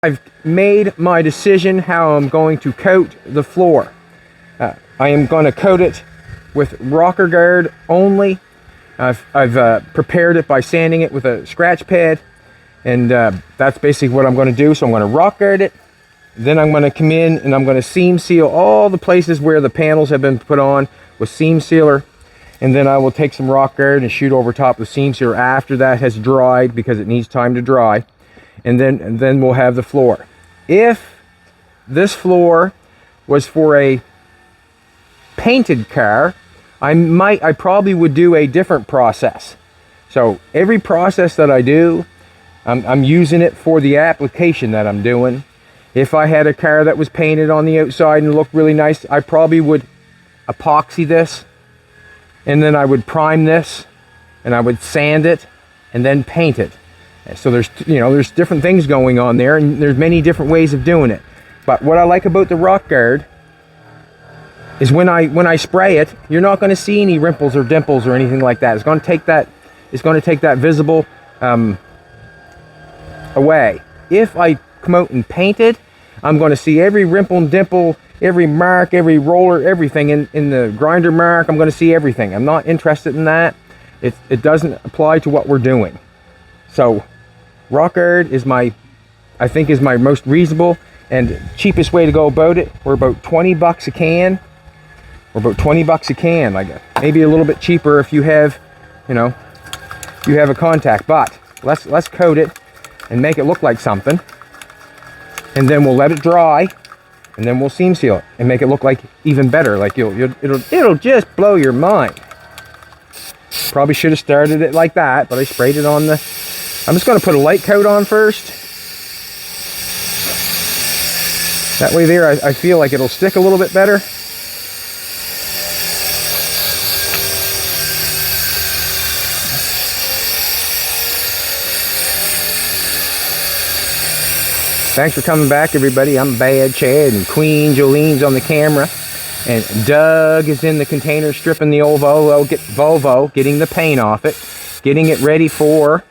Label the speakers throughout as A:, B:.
A: I've made my decision how I'm going to coat the floor. I am going to coat it with rocker guard only. I've prepared it by sanding it with a scratch pad, and that's basically what I'm going to do. So I'm going to rock guard it, then I'm going to come in and I'm going to seam seal all the places where the panels have been put on with seam sealer, and then I will take some rock guard and shoot over top of the seam sealer after that has dried, because it needs time to dry, and then we'll have the floor. If this floor was for a painted car, I probably would do a different process. So every process that I do, I'm using it for the application that I'm doing. If I had a car that was painted on the outside and looked really nice, I probably would epoxy this, and then I would prime this, and I would sand it, and then paint it. So there's different things going on there, and there's many different ways of doing it. But what I like about the rock guard is when I spray it, you're not going to see any rimples or dimples or anything like that. It's going to take that visible away. If I come out and paint it, I'm going to see every rimple and dimple, every mark, every roller, everything in the grinder mark. I'm going to see everything. I'm not interested in that. It doesn't apply to what we're doing. So rock guard is I think is my most reasonable and cheapest way to go about it. We're about 20 bucks a can. We're about 20 bucks a can. Like maybe a little bit cheaper if you have, you have a contact. But let's coat it and make it look like something, and then we'll let it dry, and then we'll seam seal it and make it look like even better. Like it'll just blow your mind. Probably should have started it like that, but I sprayed it on the. I'm just going to put a light coat on first. That way there, I feel like it'll stick a little bit better. Thanks for coming back, everybody. I'm Bad Chad, and Queen Jolene's on the camera, and Doug is in the container stripping the old Volvo, getting the paint off it, getting it ready for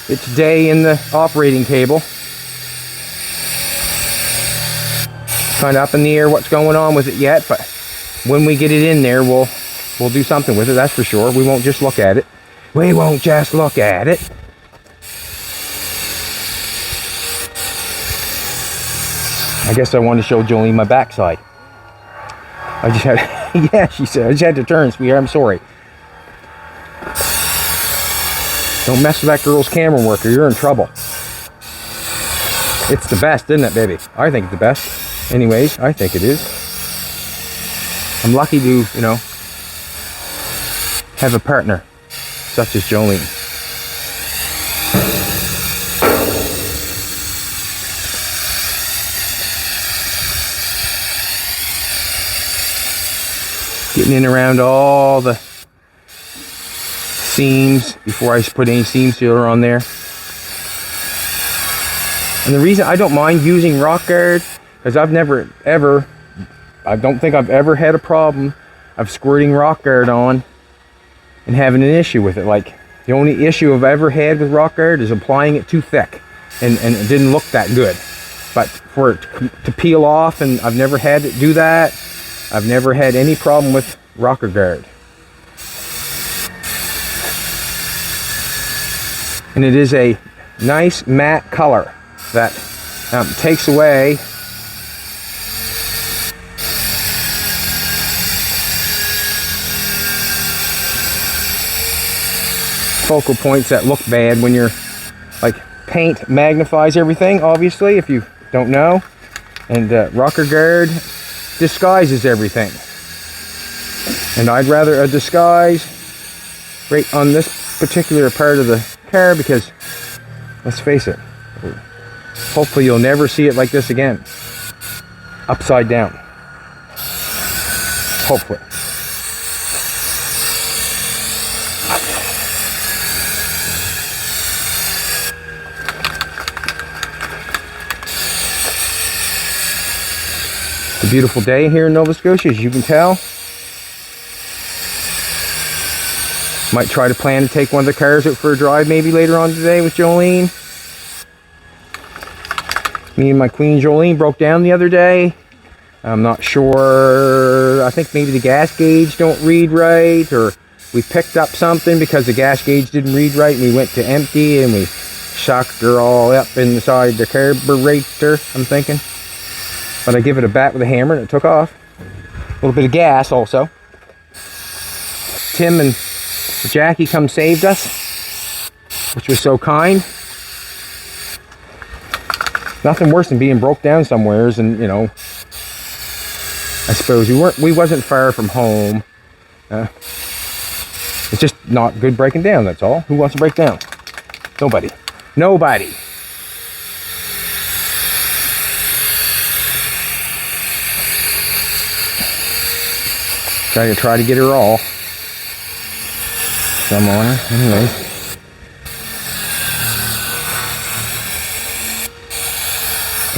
A: its day in the operating table. Kind of up in the air what's going on with it yet, but when we get it in there, we'll do something with it. That's for sure. We won't just look at it. We won't just look at it. I guess I wanted to show Jolene my backside. I just had, yeah, she said, I just had to turn, sweetheart, I'm sorry. Don't mess with that girl's camera work or you're in trouble. It's the best, isn't it, baby? I think it's the best. Anyways, I think it is. I'm lucky to, have a partner such as Jolene. Getting in around all the seams before I put any seam sealer on there. And the reason I don't mind using rock guard, because I don't think I've ever had a problem of squirting rock guard on and having an issue with it. Like, the only issue I've ever had with rock guard is applying it too thick, and it didn't look that good. But for it to peel off, and I've never had to do that. I've never had any problem with rocker guard. And it is a nice matte color that takes away focal points that look bad when you're like, paint magnifies everything, obviously, if you don't know, and rocker guard disguises everything, and I'd rather a disguise right on this particular part of the car, because let's face it, hopefully you'll never see it like this again, upside down, hopefully. It's a beautiful day here in Nova Scotia, as you can tell. Might try to plan to take one of the cars out for a drive maybe later on today with Jolene. Me and my queen Jolene broke down the other day. I'm not sure. I think maybe the gas gauge don't read right, or we picked up something because the gas gauge didn't read right, and we went to empty and we shocked her all up inside the carburetor, I'm thinking. But I give it a bat with a hammer and it took off. A little bit of gas also. Tim and Jackie come saved us, which was so kind. Nothing worse than being broke down somewheres, and you know, I suppose we wasn't far from home. It's just not good breaking down, that's all. Who wants to break down? Nobody. Nobody. Try to get her all. Some on her. Anyways.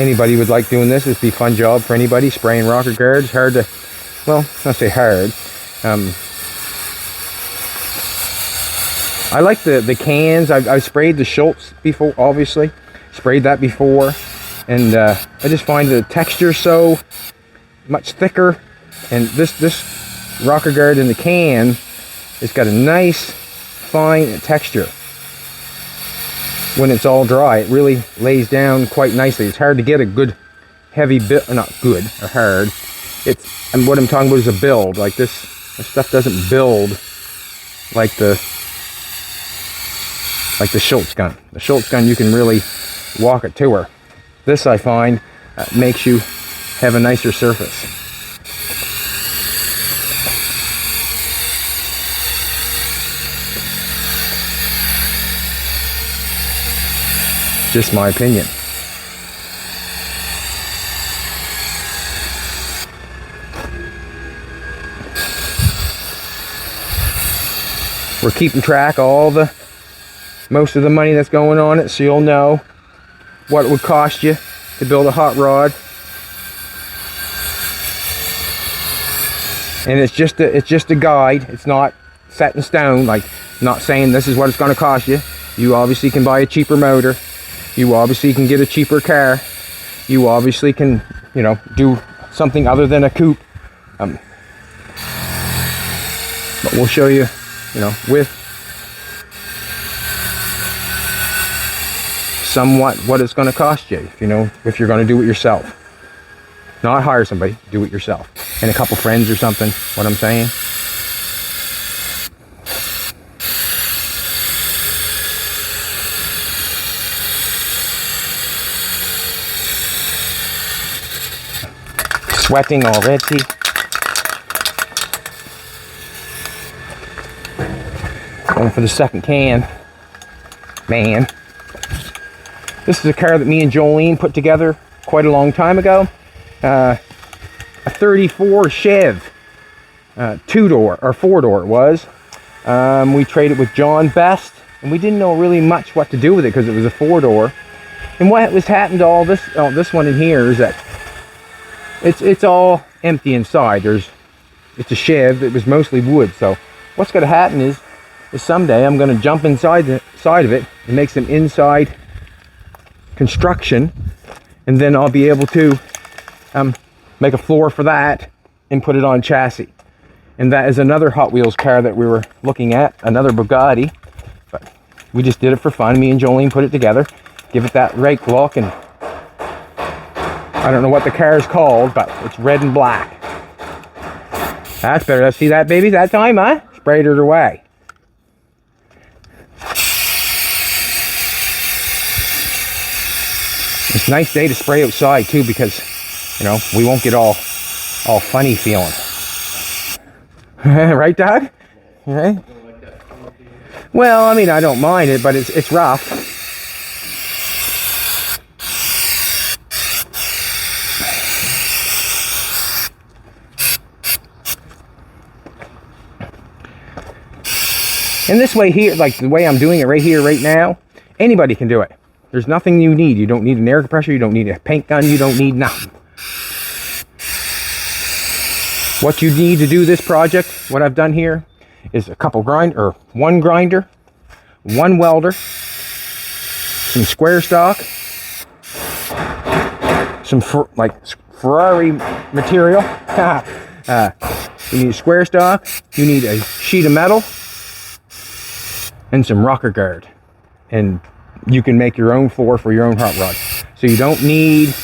A: Anybody would like doing this. It'd be a fun job for anybody. Spraying rocker guards. Hard to, well, not say hard. I like the cans. I've sprayed the Hiltz before, obviously. Sprayed that before. And I just find the texture so much thicker. And this rocker guard in the can, it's got a nice, fine texture. When it's all dry, it really lays down quite nicely. It's hard to get a good, heavy bit, not good, or hard. And what I'm talking about is a build. Like this stuff doesn't build like the Hiltz gun. The Hiltz gun, you can really walk it to her. This, I find, makes you have a nicer surface. Just my opinion. We're keeping track of most of the money that's going on it, so you'll know what it would cost you to build a hot rod. And it's just a guide. It's not set in stone. Like, not saying this is what it's going to cost you. You obviously can buy a cheaper motor. You obviously can get a cheaper car. You obviously can, you know, do something other than a coupe. But we'll show you, you know, with somewhat what it's going to cost you, you know, if you're going to do it yourself. Not hire somebody, do it yourself. And a couple friends or something, what I'm saying. Sweating already. Going for the second can. Man. This is a car that me and Jolene put together quite a long time ago. A 34 Chev. 2-door, or 4-door it was. We traded with John Best, and we didn't know really much what to do with it because it was a 4-door. And what was happened to all this, this one in here is that it's all empty inside. It's a Chev. It was mostly wood. So what's going to happen is someday I'm going to jump inside the side of it and make some inside construction, and then I'll be able to make a floor for that and put it on chassis. And that is another Hot Wheels car that we were looking at, another Bugatti. But we just did it for fun. Me and Jolene put it together, give it that rake look, and I don't know what the car is called, but it's red and black. That's better. Let's see that, baby, that time, huh? Sprayed it away. It's a nice day to spray outside too, because, you know, we won't get all funny feeling. Right, Doug? Right? Well, I mean, I don't mind it, but it's rough. And this way here, like the way I'm doing it right here, right now, anybody can do it. There's nothing you need. You don't need an air compressor. You don't need a paint gun. You don't need nothing. What you need to do this project, what I've done here, is a couple one grinder, one welder, some square stock, some Ferrari material. You need square stock, you need a sheet of metal, and some rocker guard. And you can make your own floor for your own hot rod. So you don't need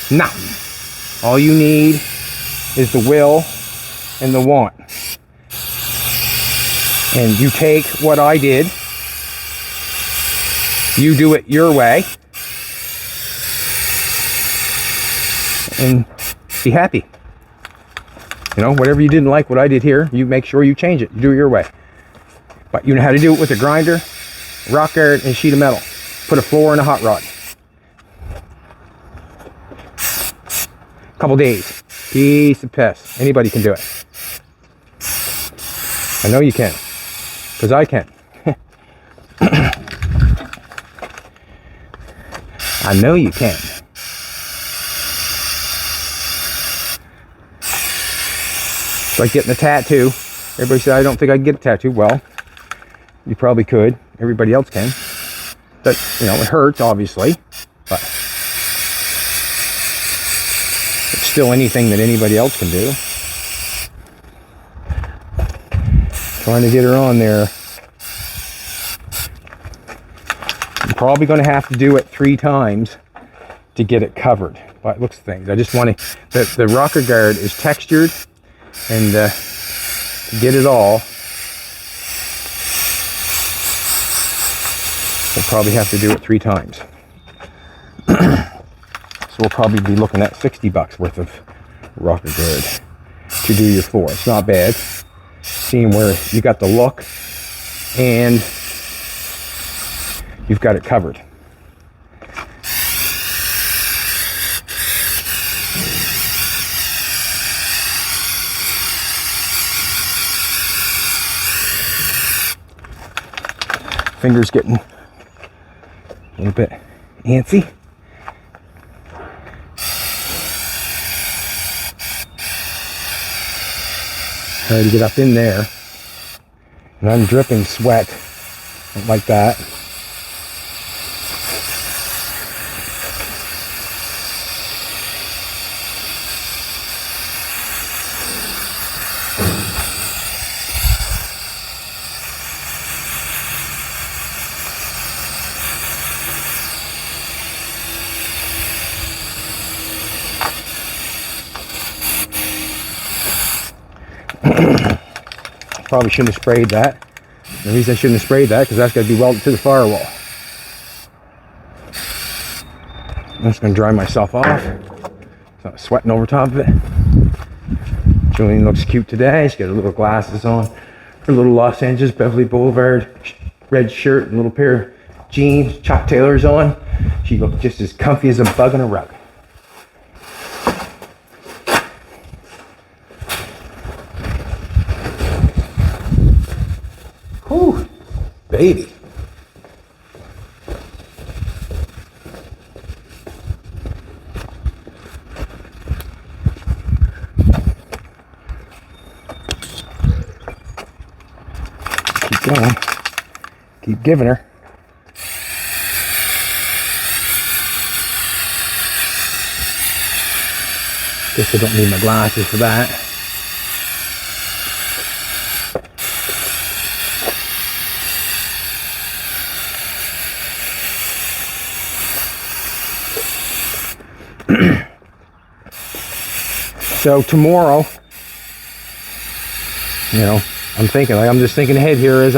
A: nothing. All you need is the will and the want. And you take what I did, you do it your way, and be happy. You know, whatever you didn't like what I did here, you make sure you change it. You do it your way. But you know how to do it with a grinder, rock guard, and a sheet of metal. Put a floor in a hot rod. Couple days. Piece of piss. Anybody can do it. I know you can. Because I can. I know you can. It's like getting a tattoo. Everybody said, I don't think I can get a tattoo. Well, you probably could. Everybody else can. But, you know, it hurts, obviously. But it's still anything that anybody else can do. Trying to get her on there. I'm probably going to have to do it 3 times to get it covered by it looks things. I just want to, the rocker guard is textured, and to get it all, we'll probably have to do it 3 times. So we'll probably be looking at $60 worth of rocker guard to do your floor. It's not bad. Seeing where you got the look and you've got it covered. Fingers getting a little bit antsy. Try to get up in there, and I'm dripping sweat like that. Probably shouldn't have sprayed that. The reason I shouldn't have sprayed that because that's got to be welded to the firewall. I'm just going to dry myself off. So I'm sweating over top of it. Julian looks cute today. She's got her little glasses on, her little Los Angeles Beverly Boulevard red shirt, and a little pair of jeans, Chuck Taylors on. She looks just as comfy as a bug in a rug. Whew, baby. Keep going. Keep giving her. Guess I don't need my glasses for that. So tomorrow, you know, I'm just thinking ahead here as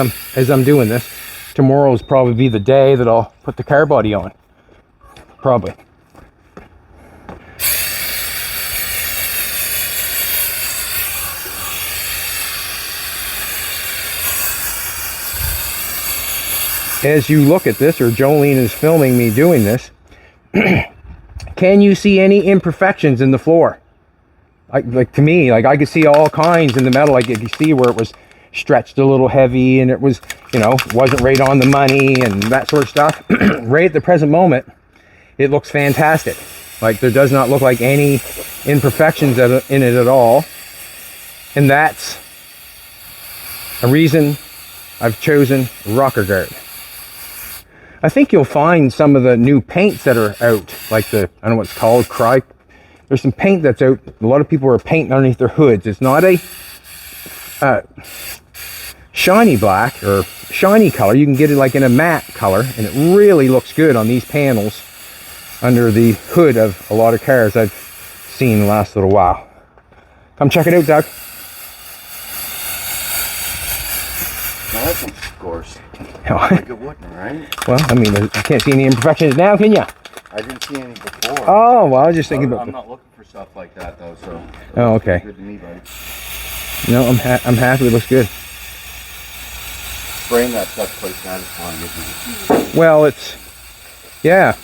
A: I'm doing this. Tomorrow is probably be the day that I'll put the car body on. Probably. As you look at this, or Jolene is filming me doing this, can you see any imperfections in the floor? Like to me, like I could see all kinds in the metal. Like you can see where it was stretched a little heavy, and it was, you know, wasn't right on the money and that sort of stuff. Right at the present moment, it looks fantastic. Like there does not look like any imperfections in it at all. And that's a reason I've chosen rocker guard. I think you'll find some of the new paints that are out, like the, I don't know what it's called, there's some paint that's out. A lot of people are painting underneath their hoods. It's not a shiny black or shiny color. You can get it like in a matte color, and it really looks good on these panels under the hood of a lot of cars I've seen the last little while. Come check it out, Doug.
B: Now that's some scores. Like it wouldn't, right?
A: Well, I mean, you can't see any imperfections now, can you?
B: I didn't see any before.
A: Oh, well, I was just thinking about.
B: I'm not looking for stuff like that though, so.
A: Oh, okay.
B: Good to me, buddy.
A: No, I'm happy. It looks good.
B: Spraying that stuff's quite satisfying, isn't it?
A: Well, it's, yeah.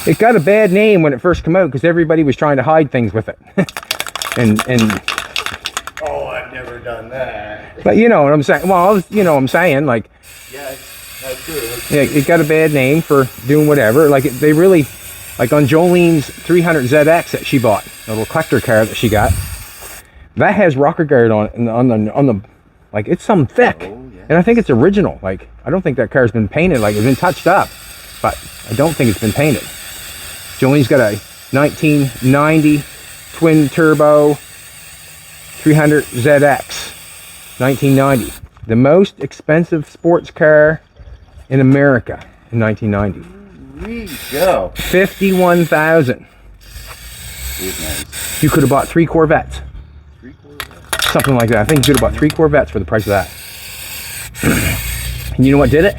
A: It got a bad name when it first came out because everybody was trying to hide things with it. and
B: Oh, I've never done that.
A: But you know what I'm saying. Well, you know what I'm saying, like.
B: Yeah, that's good.
A: Yeah, it got a bad name for doing whatever. Like they really, like on Jolene's 300ZX that she bought, a little collector car that she got. That has rocker guard on it, on the, like it's some thick,
B: yeah.
A: And I think it's original. Like I don't think that car's been painted. Like it's been touched up, but I don't think it's been painted. Jolene's got a 1990 twin turbo 300ZX, 1990, the most expensive sports car in America in 1990.
B: There you go.
A: 51,000.
B: Nice.
A: You could have bought 3 Corvettes.
B: 3 Corvettes.
A: Something like that. I think you could have bought 3 Corvettes for the price of that. And you know what did it?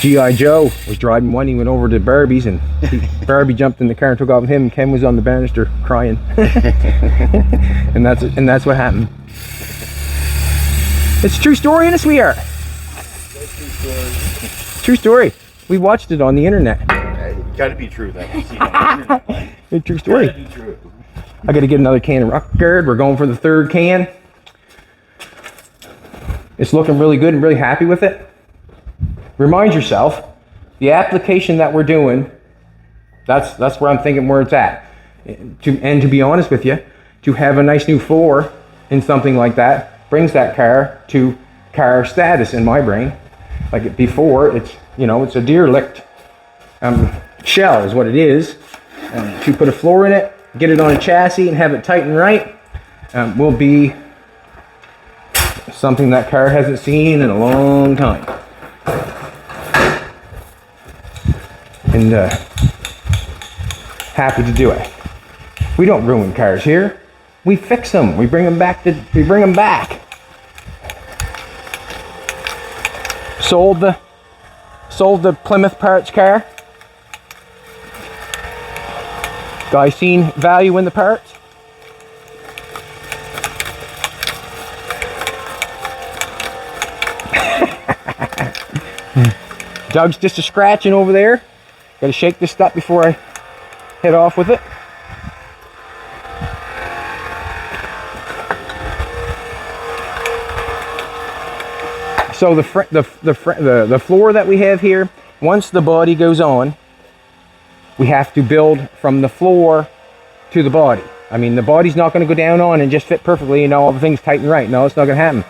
A: G.I. Joe was driving one. He went over to Barbie's, and Barbie jumped in the car and took off with him. And Ken was on the banister crying. and that's what happened. It's a true story, isn't it, sweetheart? True story. We watched it on the internet.
B: It's got to be true that we've seen on the internet.
A: It's a true story.
B: Gotta be true.
A: I got to get another can of rocker guard. We're going for the 3rd can. It's looking really good and really happy with it. Remind yourself, the application that we're doing, that's where I'm thinking where it's at. And to be honest with you, to have a nice new floor in something like that brings that car to car status in my brain. Like before, it's, you know, it's a derelict shell is what it is. To put a floor in it, get it on a chassis and have it tight and right will be something that car hasn't seen in a long time. And happy to do it. We don't ruin cars here. We fix them. We bring them back. Sold the Plymouth parts car. Guy seen value in the parts. Doug's just a scratching over there. Got to shake this stuff before I head off with it. So the floor that we have here, once the body goes on, we have to build from the floor to the body. I mean, the body's not going to go down on and just fit perfectly and all the things tight and right. No, it's not going to happen.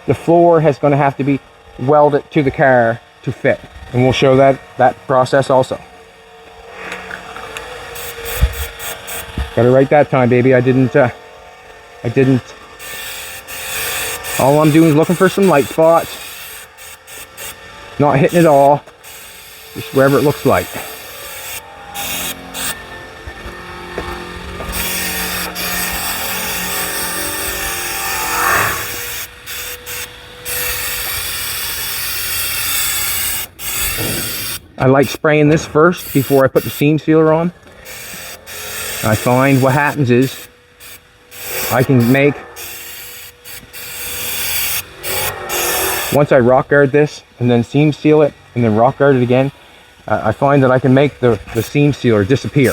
A: The floor is going to have to be welded to the car to fit. And we'll show that process also. Got it right that time, baby. I didn't. All I'm doing is looking for some light spots. Not hitting it all. Just wherever it looks like. I like spraying this first before I put the seam sealer on. I find what happens is I can make, once I rock guard this and then seam seal it and then rock guard it again, I find that I can make the seam sealer disappear.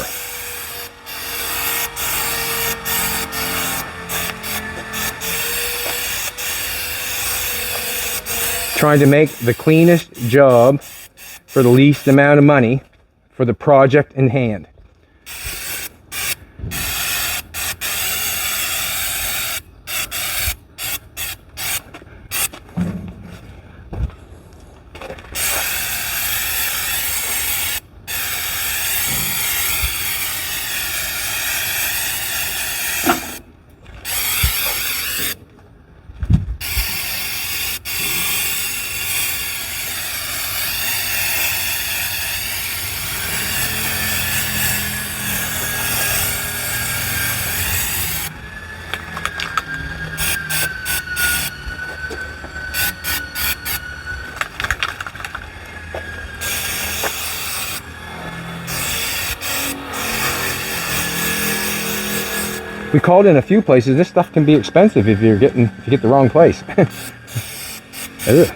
A: Trying to make the cleanest job for the least amount of money for the project in hand. We called in a few places. This stuff can be expensive if you get the wrong place. Ugh.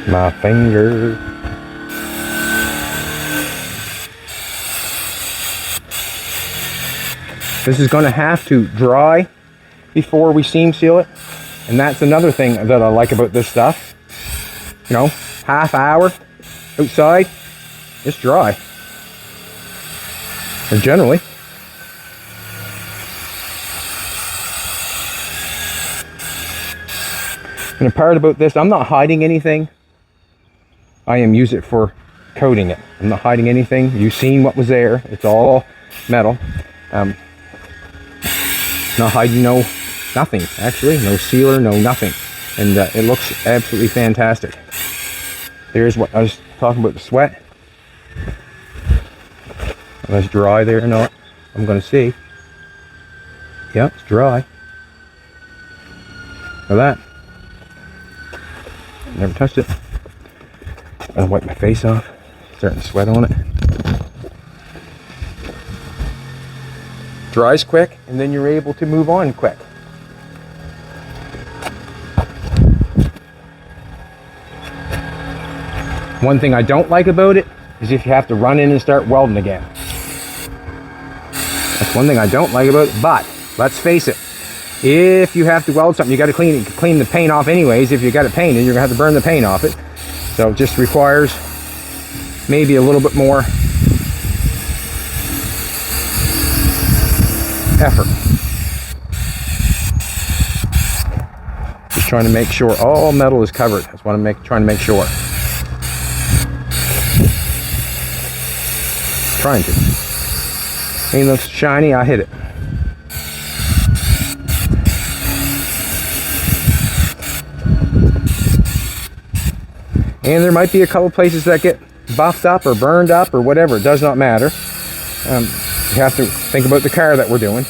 A: My finger. This is going to have to dry before we seam seal it, and that's another thing that I like about this stuff. You know, half hour outside, it's dry. And generally. And the part about this, I'm not hiding anything. I am using it for coating it. I'm not hiding anything. You've seen what was there. It's all metal. Not hiding nothing, actually. No sealer, no nothing. And it looks absolutely fantastic. There's what I was talking about, the sweat. That's dry there or not. I'm going to see. Yep, it's dry. Look at that. Never touched it. I'll wipe my face off. Starting to sweat on it. Dries quick, and then you're able to move on quick. One thing I don't like about it is if you have to run in and start welding again. That's one thing I don't like about it, but let's face it. If you have to weld something, you got to clean the paint off anyways. If you got it painted, you're going to have to burn the paint off it. So it just requires maybe a little bit more effort. Just trying to make sure all metal is covered. That's what I'm trying to make sure. Trying to. Anything looks shiny, I hit it. And there might be a couple places that get buffed up or burned up or whatever. It does not matter. You have to think about the car that we're doing.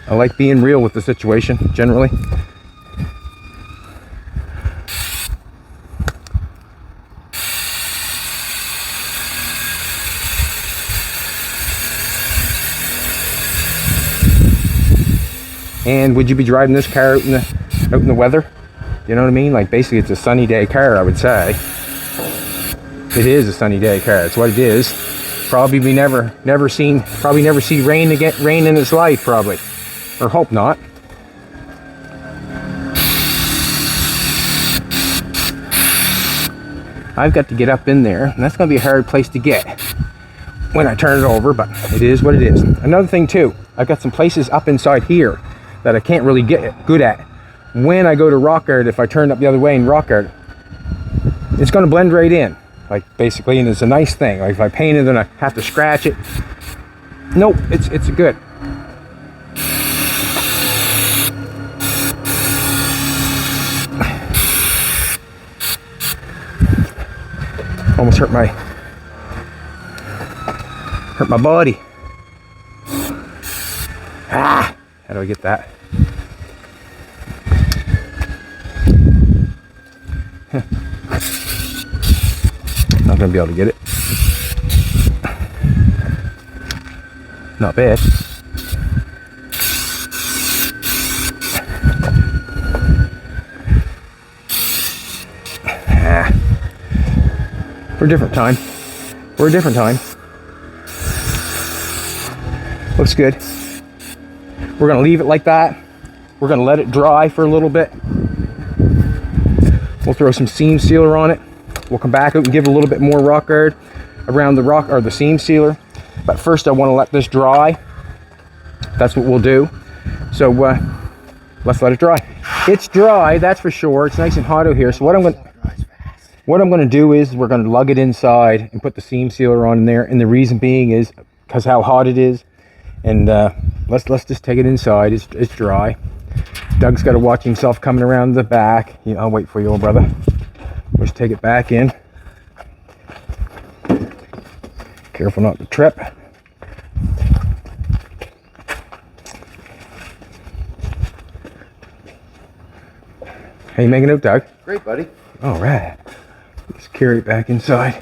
A: I like being real with the situation, generally. And would you be driving this car out in the weather? You know what I mean? Like basically it's a sunny day car, I would say. It is a sunny day car. That's what it is. Probably never see rain in its life, probably. Or hope not. I've got to get up in there, and that's going to be a hard place to get when I turn it over, but it is what it is. Another thing too, I've got some places up inside here that I can't really get good at. When I go to rock guard, if I turn up the other way in rock guard, it's going to blend right in, like basically, and it's a nice thing. Like if I paint it, then I have to scratch it. Nope, it's good. Almost hurt my body. Ah, how do I get that? Not gonna be able to get it. Not bad. We're a different time. We're a different time. Looks good. We're gonna leave it like that. We're gonna let it dry for a little bit. We'll throw some seam sealer on it. We'll come back out and give it a little bit more rock guard around the rock or the seam sealer. But first I want to let this dry. That's what we'll do. So let's let it dry. It's dry, that's for sure. It's nice and hot out here. So what I'm going to do is we're going to lug it inside and put the seam sealer on in there. And the reason being is because how hot it is. And let's just take it inside. It's dry. Doug's got to watch himself coming around the back. I'll wait for you, old brother. Just take it back in. Careful not to trip. How you making out, Doug?
B: Great, buddy.
A: All right. Let's carry it back inside.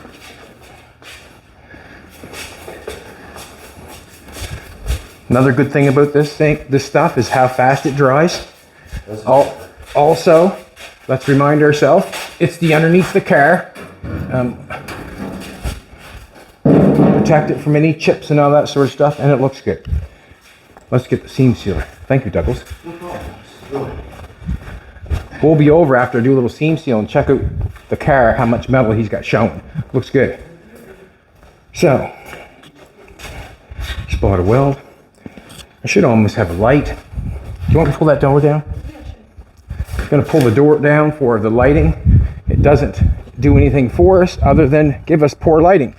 A: Another good thing about this stuff is how fast it dries. Also, let's remind ourselves, it's the underneath the car. Protect it from any chips and all that sort of stuff, and it looks good. Let's get the seam sealer. Thank you, Douglas. We'll be over after I do a little seam seal and check out the car, how much metal he's got showing. Looks good. So, spot a weld. I should almost have a light. Do you want me to pull that door down? I'm going to pull the door down for the lighting. It doesn't do anything for us other than give us poor lighting.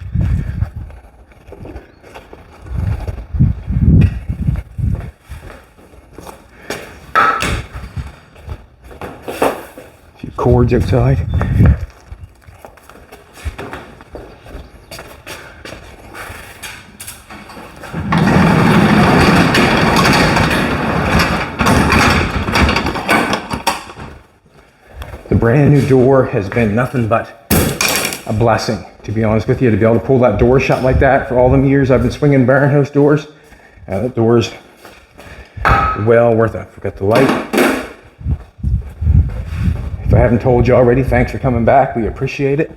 A: A few cords outside. The brand new door has been nothing but a blessing, to be honest with you, to be able to pull that door shut like that for all them years I've been swinging barn house doors. That door's well worth it. I forgot the light. If I haven't told you already, thanks for coming back. We appreciate it.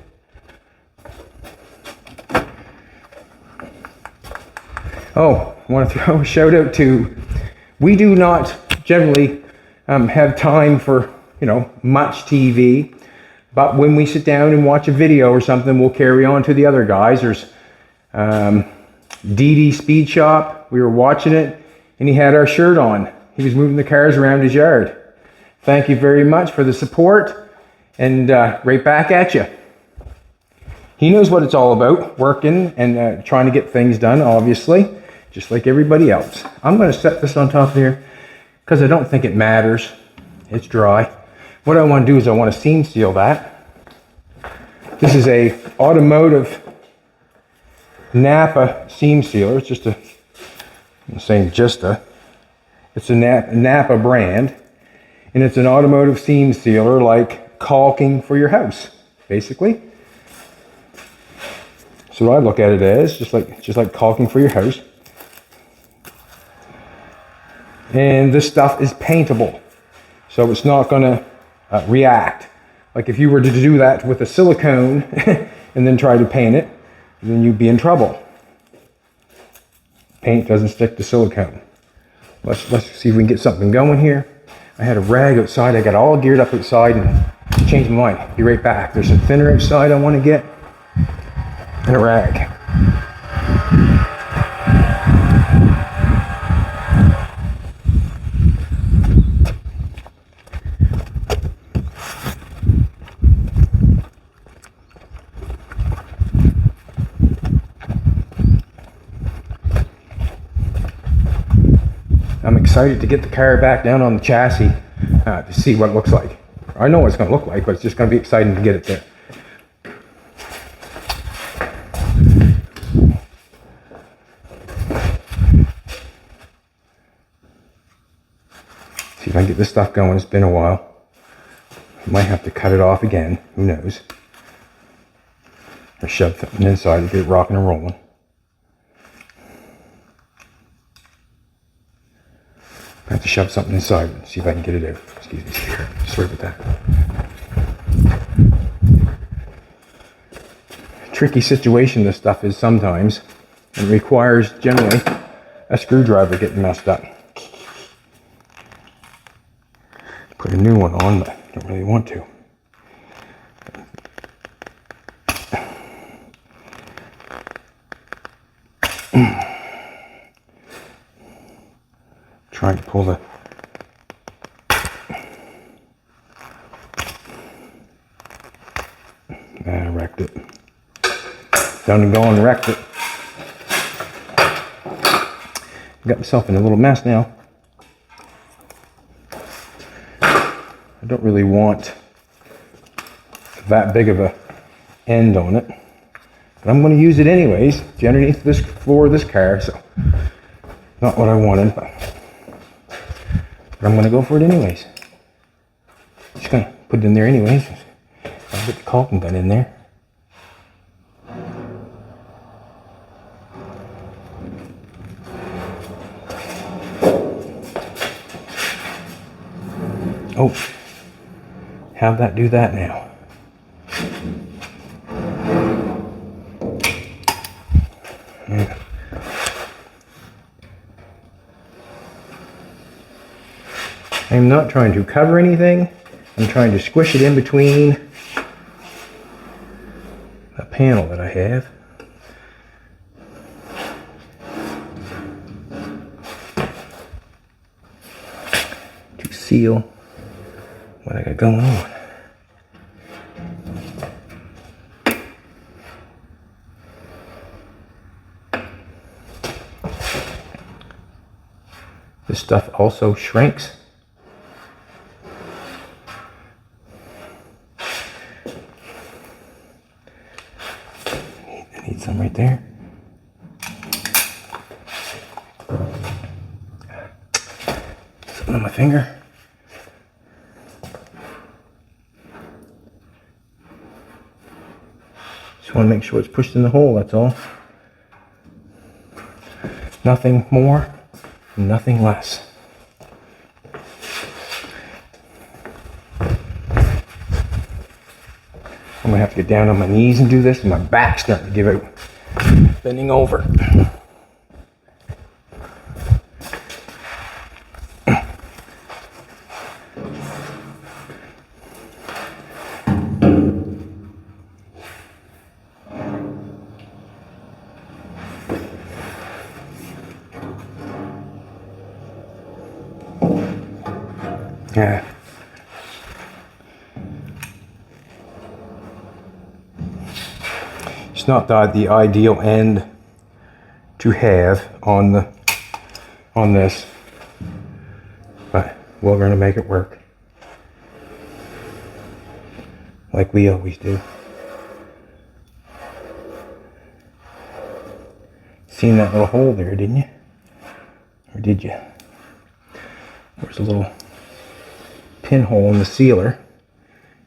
A: Oh, I want to throw a shout out to, we do not generally have time for much TV, but when we sit down and watch a video or something, we'll carry on to the other guys. There's DD Speed Shop. We were watching it, and he had our shirt on. He was moving the cars around his yard. Thank you very much for the support, and right back at you. He knows what it's all about, working and trying to get things done, obviously, just like everybody else. I'm going to set this on top here because I don't think it matters. It's dry. What I want to do is I want to seam seal that. This is a automotive Napa seam sealer. It's just a, I'm saying just a, it's a Napa brand, and it's an automotive seam sealer, like caulking for your house, basically. So I look at it as just like caulking for your house. And this stuff is paintable, so it's not going to react. Like if you were to do that with a silicone and then try to paint it, then you'd be in trouble. Paint doesn't stick to silicone. Let's see if we can get something going here. I had a rag outside. I got all geared up outside and changed my mind. Be right back. There's some thinner outside I want to get and a rag. I'm excited to get the car back down on the chassis to see what it looks like. I know what it's going to look like, but it's just going to be exciting to get it there. See if I can get this stuff going. It's been a while. I might have to cut it off again. Who knows? Or shove something inside to get it rocking and rolling. I have to shove something inside and see if I can get it out. Excuse me, sorry about that. Tricky situation this stuff is sometimes. It requires generally a screwdriver getting messed up. Put a new one on, but I don't really want to. Trying to pull the I wrecked it. Done and gone, wrecked it. Got myself in a little mess now. don't really want that big of a end on it. But I'm going to use it anyways. It's underneath this floor of this car, so not what I wanted, but I'm going to go for it anyways. Just going to put it in there anyways. I'll get the caulking gun in there. Oh, how'd that do that now? Yeah. I'm not trying to cover anything. I'm trying to squish it in between a panel that I have. To seal what I got going on. This stuff also shrinks. I need some right there. Something on my finger. Just want to make sure it's pushed in the hole, that's all. Nothing more, nothing less. I'm gonna have to get down on my knees and do this, and my back's starting to give out. Bending over. Yeah. It's not the ideal end to have on this, but we're gonna make it work like we always do. Seen that little hole there, didn't you? Or did you? There's a little pinhole in the sealer,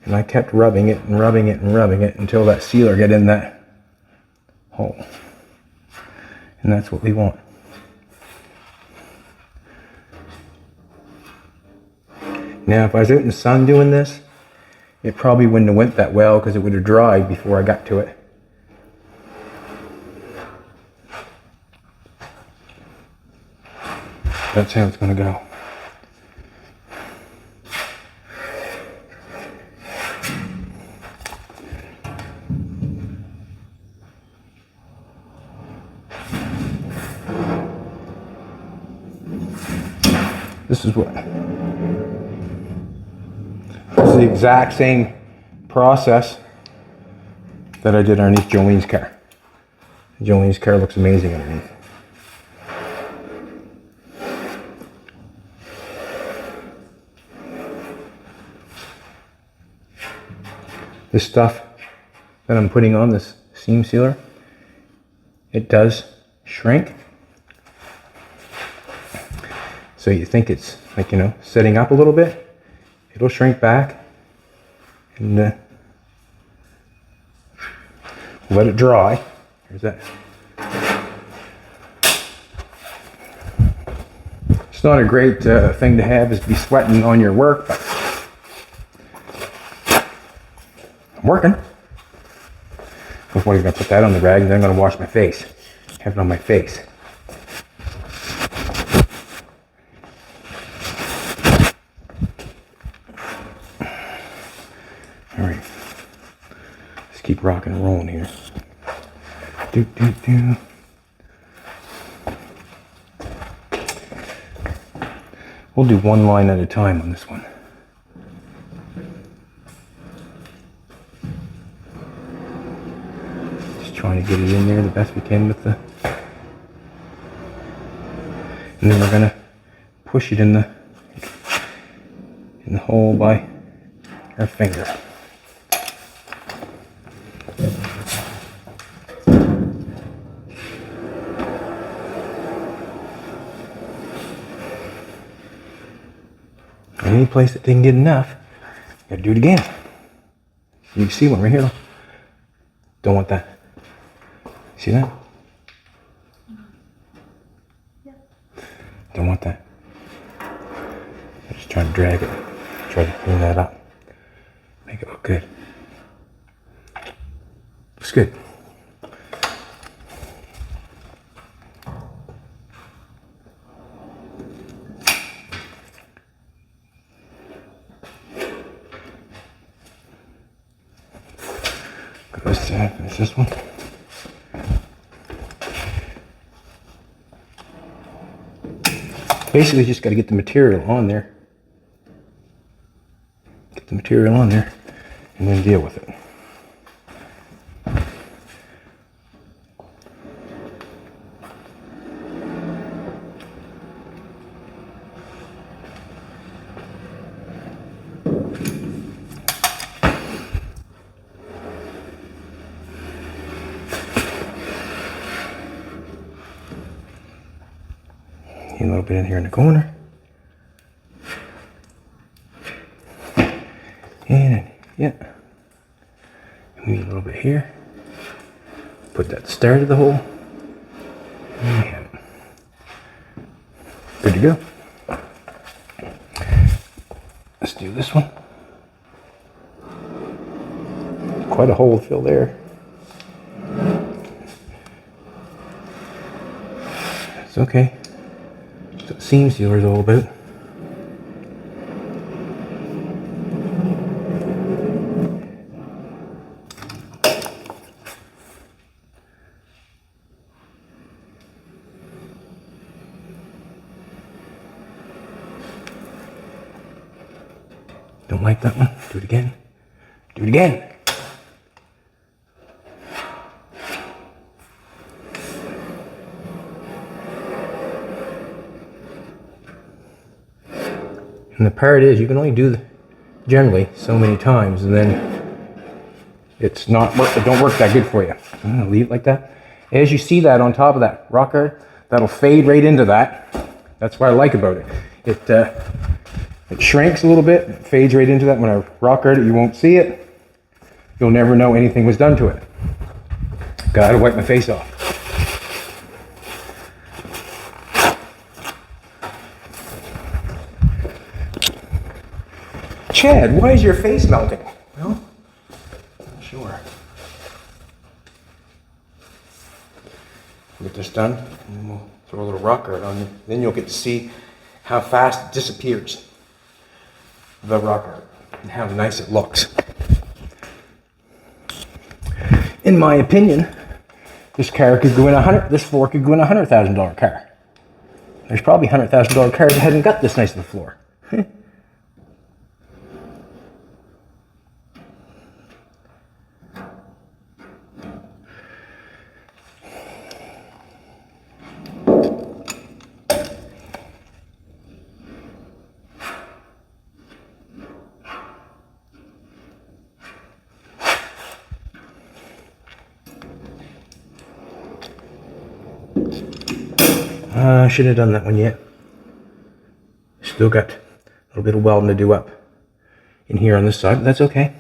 A: and I kept rubbing it and rubbing it and rubbing it until that sealer got in that hole. And that's what we want. Now if I was out in the sun doing this, it probably wouldn't have went that well because it would have dried before I got to it. That's how it's going to go. This is the exact same process that I did underneath Jolene's car. Jolene's car looks amazing underneath. This stuff that I'm putting on, this seam sealer, it does shrink. So you think it's like, setting up a little bit, it'll shrink back, and let it dry. There's that. It's not a great thing to have, is be sweating on your work, but I'm working. Before you're gonna put that on the rag, and then I'm gonna wash my face. Have it on my face. Alright. Let's keep rocking and rolling here. Do do do. We'll do one line at a time on this one. Just trying to get it in there the best we can with the... And then we're gonna push it in the hole by our finger. Any place that didn't get enough, you gotta do it again. You can see one right here. Don't want that. See that? Yeah. Don't want that. I'm just trying to drag it. Try to clean that up. Make it look good. Looks good. Is this one? Basically, just got to get the material on there. Get the material on there, and then deal with it. A little bit in here in the corner. And yeah. Maybe a little bit here. Put that start of the hole. And good to go. Let's do this one. Quite a hole to fill there. It's okay. That's what seam sealer is all about. Don't like that one? Do it again. Do it again. And the part is, you can only do generally so many times, and then it don't work that good for you. I'm gonna leave it like that. As you see that on top of that rock art, that'll fade right into that. That's what I like about it. It shrinks a little bit, it fades right into that. When I rock art it, you won't see it. You'll never know anything was done to it. Gotta wipe my face off. Chad, why is your face melting? Well, not sure. Get this done, and then we'll throw a little rock art on you. Then you'll get to see how fast it disappears, the rock art, and how nice it looks. In my opinion, this car could go in this floor could go in a $100,000 car. There's probably $100,000 cars that haven't got this nice of a floor. I shouldn't have done that one yet. Still got a little bit of welding to do up in here on this side, but that's okay.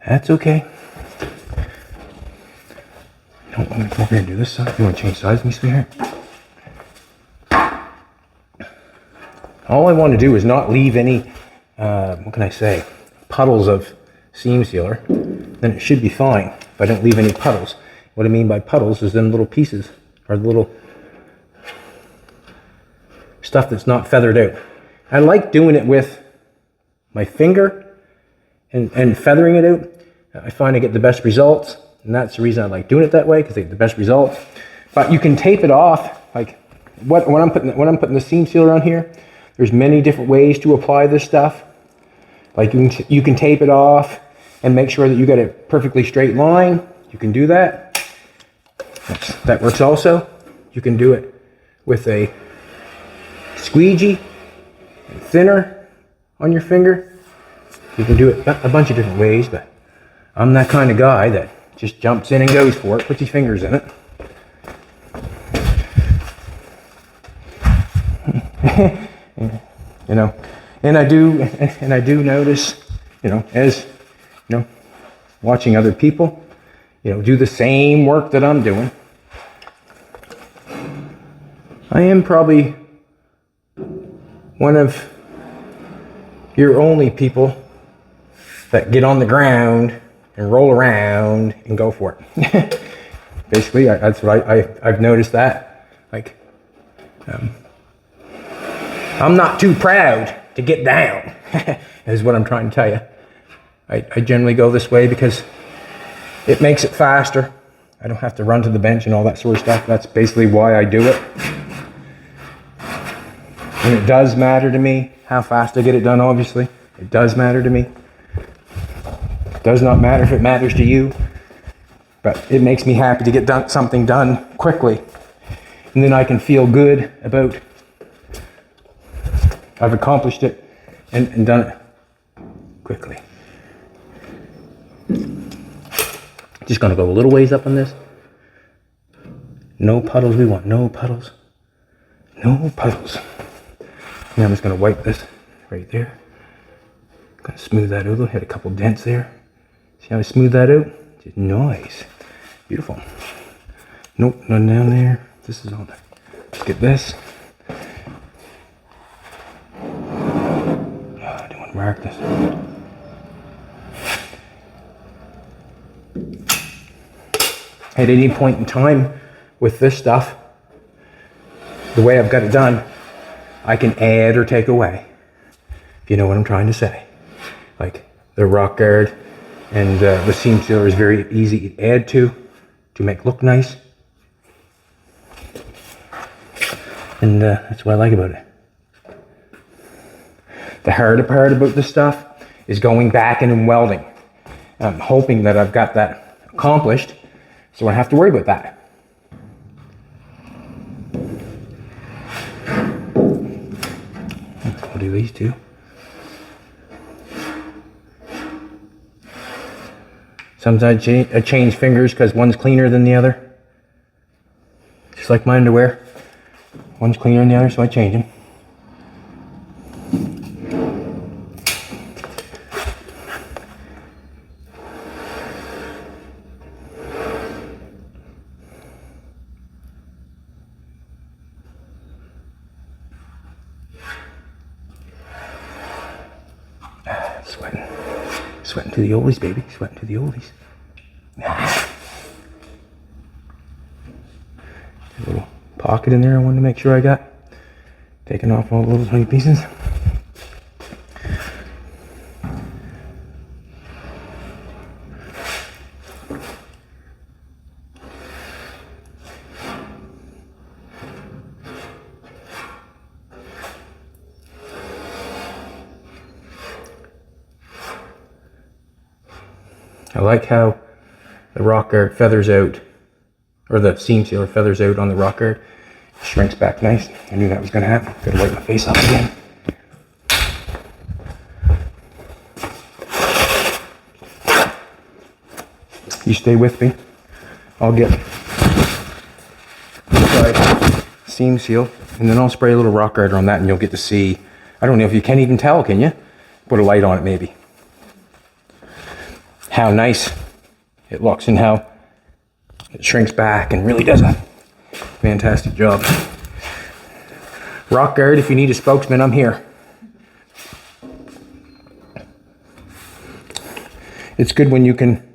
A: That's okay. No, I'm going to come over here and do this side. You want to change sides, me, sweetheart? All I want to do is not leave any, what can I say, puddles of seam sealer. Then it should be fine if I don't leave any puddles. What I mean by puddles is them little pieces, or the little stuff that's not feathered out. I like doing it with my finger and feathering it out. I find I get the best results, and that's the reason I like doing it that way, because I get the best results. But you can tape it off, like when I'm putting the seam sealer on here. There's many different ways to apply this stuff. Like you can tape it off and make sure that you get a perfectly straight line. You can do that. That works also. You can do it with a squeegee and thinner on your finger. People do it a bunch of different ways, but I'm that kind of guy that just jumps in and goes for it, puts his fingers in it. You know, and I do notice, as watching other people, do the same work that I'm doing. I am probably one of your only people that get on the ground and roll around and go for it. Basically, that's what I've noticed that. Like, I'm not too proud to get down, is what I'm trying to tell you. I generally go this way because it makes it faster. I don't have to run to the bench and all that sort of stuff. That's basically why I do it. And it does matter to me how fast I get it done, obviously. It does matter to me. It does not matter if it matters to you. But it makes me happy to get something done quickly. And then I can feel good about I've accomplished it and done it quickly. Just gonna go a little ways up on this. No puddles we want, no puddles. No puddles. Now I'm just gonna wipe this right there. Gonna smooth that out a little, hit a couple dents there. See how I smooth that out? Just nice. Beautiful. Nope, none down there. This is on there. Let's get this. I don't want to mark this. At any point in time with this stuff, the way I've got it done, I can add or take away, if you know what I'm trying to say. Like the rock guard and the seam sealer is very easy to add to make look nice. And that's what I like about it. The harder part about this stuff is going back and welding. I'm hoping that I've got that accomplished, so I don't have to worry about that. I'll do these two. Sometimes I change fingers because one's cleaner than the other. Just like my underwear. One's cleaner than the other, so I change them. Sweating to the oldies, baby. Sweating to the oldies. A little pocket in there I wanted to make sure I got. Taking off all the little tiny pieces. I like how the rock guard feathers out, or the seam sealer feathers out on the rock guard. It shrinks back nice. I knew that was going to happen. Gotta wipe my face off again. You stay with me. I'll get inside seam seal, and then I'll spray a little rock guard on that, and you'll get to see. I don't know if you can even tell, can you? Put a light on it, maybe. How nice it looks and how it shrinks back and really does a fantastic job. Rock guard, if you need a spokesman, I'm here. It's good when you can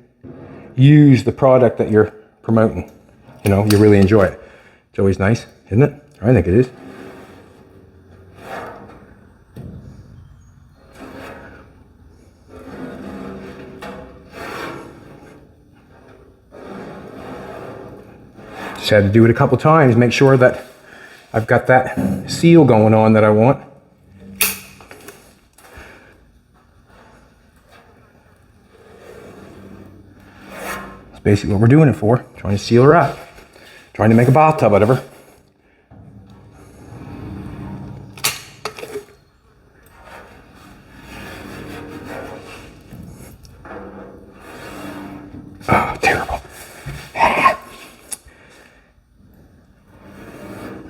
A: use the product that you're promoting. You really enjoy it. It's always nice, isn't it? I think it is. Just had to do it a couple times, make sure that I've got that seal going on that I want. That's basically what we're doing it for, trying to seal her up, trying to make a bathtub out of her.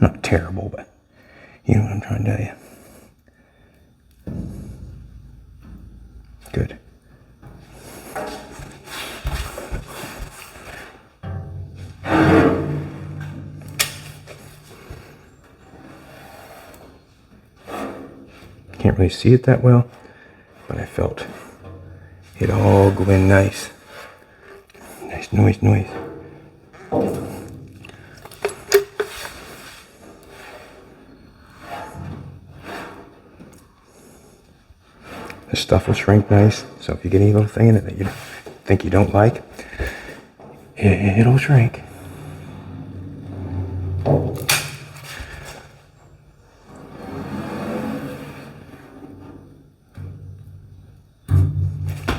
A: Not terrible, but you know what I'm trying to tell you. Good. Can't really see it that well, but I felt it all go in nice. Nice noise. This stuff will shrink nice, so if you get any little thing in it that you think you don't like, it'll shrink.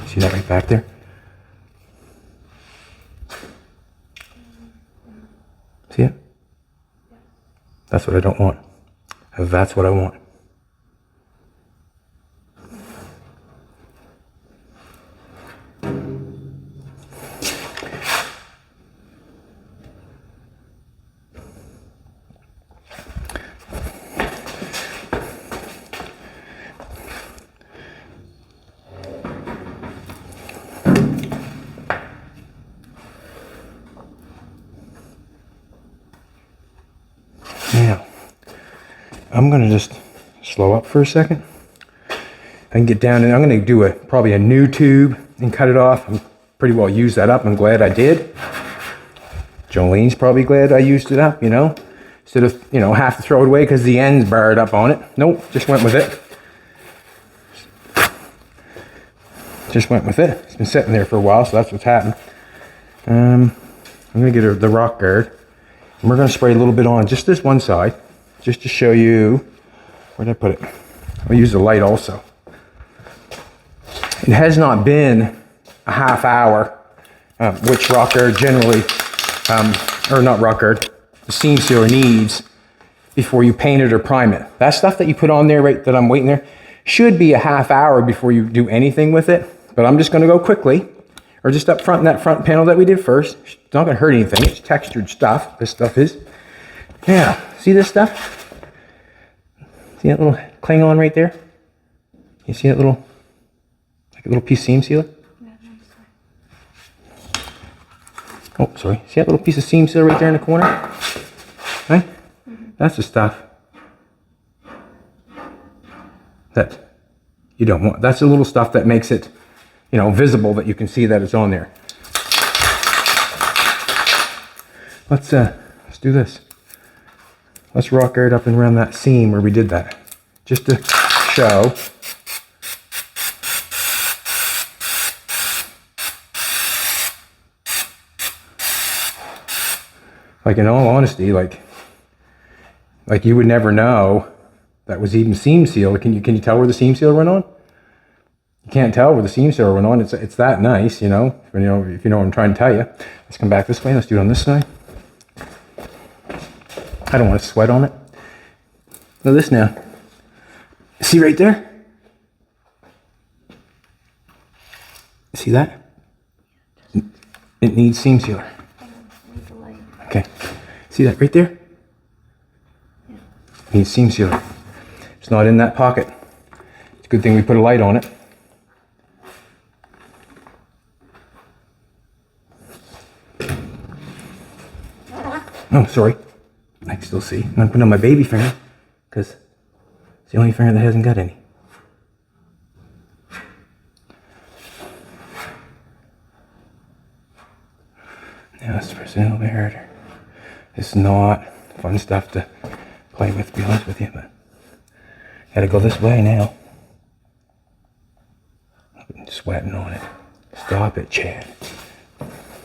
A: See that right back there? See it? That's what I don't want. That's what I want. Now, I'm going to just slow up for a second. I can get down and I'm going to do probably a new tube and cut it off. I'm pretty well used that up. I'm glad I did. Jolene's probably glad I used it up, you know. Instead of, you know, have to throw it away because the end's barred up on it. Nope, just went with it. Just went with it. It's been sitting there for a while, so that's what's happened. I'm going to get the rock guard. And we're going to spray a little bit on just this one side, just to show you, where did I put it? I'll use the light also. It has not been a half hour, which rock guard generally, or not rock guard, the seam sealer needs before you paint it or prime it. That stuff that you put on there, right, that I'm waiting there, should be a half hour before you do anything with it. But I'm just going to go quickly. Or just up front in that front panel that we did first. It's not going to hurt anything. It's textured stuff. This stuff is. Yeah. See this stuff? See that little cling on right there? You see that little, like a little piece of seam sealer? Oh, sorry. See that little piece of seam sealer right there in the corner? Right? That's the stuff that you don't want. That's the little stuff that makes it, you know, visible, that you can see that it's on there. Let's do this. Let's rock guard up and around that seam where we did that, just to show. Like, in all honesty, like you would never know that was even seam sealed. Can you tell where the seam sealer went on? You can't tell where the seam sealer went on. It's that nice, you know. If you know what I'm trying to tell you. Let's come back this way. Let's do it on this side. I don't want to sweat on it. Look at this now. See right there? See that? It needs seam sealer. Okay. See that right there? It needs seam sealer. It's not in that pocket. It's a good thing we put a light on it. Oh, sorry. I can still see. I'm putting on my baby finger because it's the only finger that hasn't got any. Now let's press it a little bit harder. It's not fun stuff to play with, to be honest with you, but gotta go this way now. I'm sweating on it. Stop it, Chad.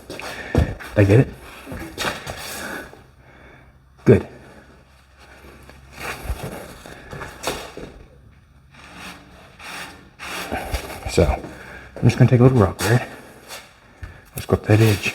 A: Did I get it? Good. So, I'm just going to take a little rock there. Let's go up that edge.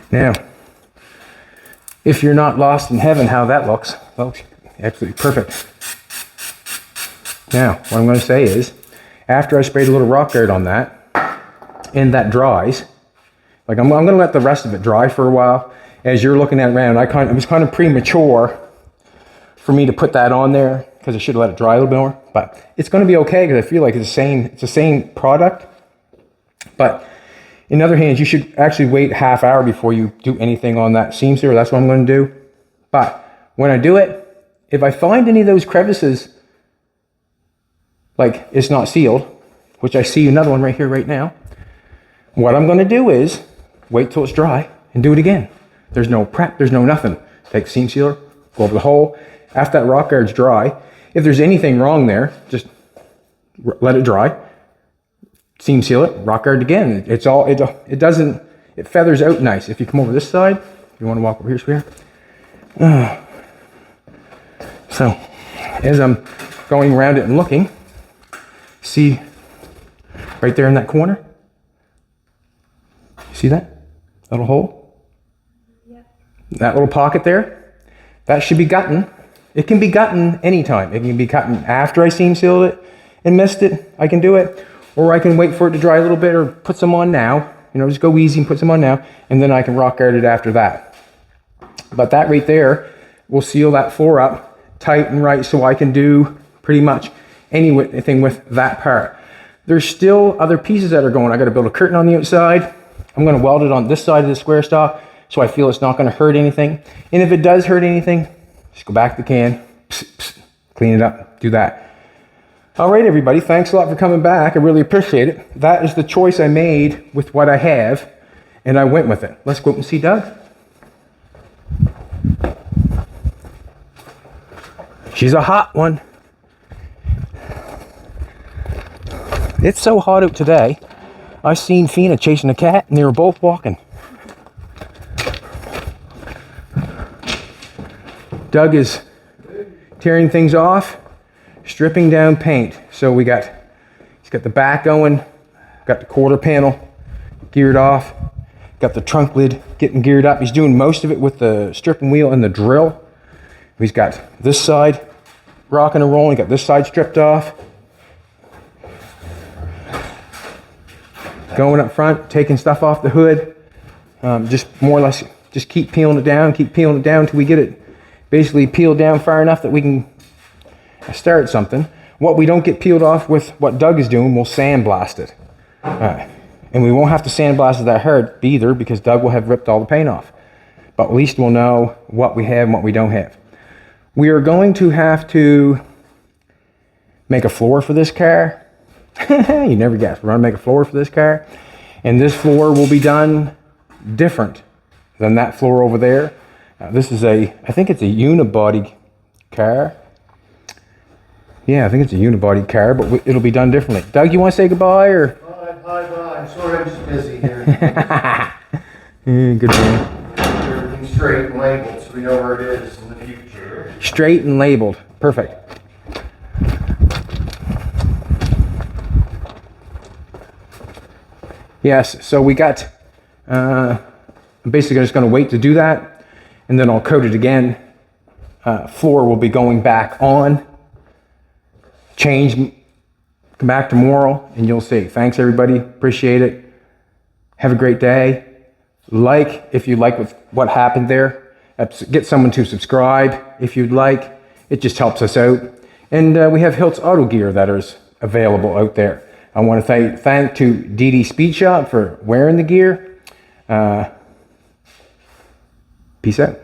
A: Now, if you're not lost in heaven, how that looks. Looks absolutely perfect. Now, what I'm going to say is, after I sprayed a little rock guard on that, and that dries, like I'm going to let the rest of it dry for a while. As you're looking at it around, it was kind of premature for me to put that on there because I should have let it dry a little bit more. But it's going to be okay because I feel like it's the same product. But in other hands, you should actually wait half hour before you do anything on that seam sealer. That's what I'm going to do. But when I do it, if I find any of those crevices, like it's not sealed, which I see another one right here right now, what I'm going to do is wait till it's dry and do it again. There's no prep, there's no nothing. Take seam sealer, go over the hole. After that rock guard's dry, if there's anything wrong there, just let it dry. Seam seal it, rock guard again. It feathers out nice. If you come over this side, if you want to walk over here, Spear. So, as I'm going around it and looking, see right there in that corner? See that little hole? That little pocket there, that should be gotten. It can be gotten anytime. It can be gotten after I seam sealed it and missed it. I can do it. Or I can wait for it to dry a little bit or put some on now. You know, just go easy and put some on now. And then I can rock guard it after that. But that right there will seal that floor up tight and right so I can do pretty much anything with that part. There's still other pieces that are going. I got to build a curtain on the outside. I'm going to weld it on this side of the square stock, so I feel it's not going to hurt anything. And if it does hurt anything, just go back to the can, clean it up, do that. All right, everybody, thanks a lot for coming back. I really appreciate it. That is the choice I made with what I have, and I went with it. Let's go up and see Doug. She's a hot one. It's so hot out today. I seen Fina chasing a cat, and they were both walking. Doug is tearing things off, stripping down paint. So he's got the back going, got the quarter panel geared off, got the trunk lid getting geared up. He's doing most of it with the stripping wheel and the drill. He's got this side rocking and rolling, got this side stripped off. Going up front, taking stuff off the hood. Just more or less, just keep peeling it down until we get it basically peeled down far enough that we can start something. What we don't get peeled off with what Doug is doing, we'll sandblast it. And we won't have to sandblast it that hard either because Doug will have ripped all the paint off. But at least we'll know what we have and what we don't have. We are going to have to make a floor for this car. You never guess. We're going to make a floor for this car. And this floor will be done different than that floor over there. This is I think it's a unibody car. Yeah, I think it's a unibody car, but it'll be done differently. Doug, you want to say goodbye or?
B: Bye. Sorry, I'm just busy here.
A: Good man.
B: Everything's straight and labeled so we know where it is in the future.
A: Straight and labeled. Perfect. Yes, so we got, I'm basically just going to wait to do that, and then I'll coat it again. Floor will be going back on. Change, come back tomorrow, and you'll see. Thanks, everybody. Appreciate it. Have a great day. Like, if you like what happened there. Get someone to subscribe, if you'd like. It just helps us out. And we have Hiltz Auto Gear that is available out there. I want to thank to DD Speed Shop for wearing the gear. Peace out.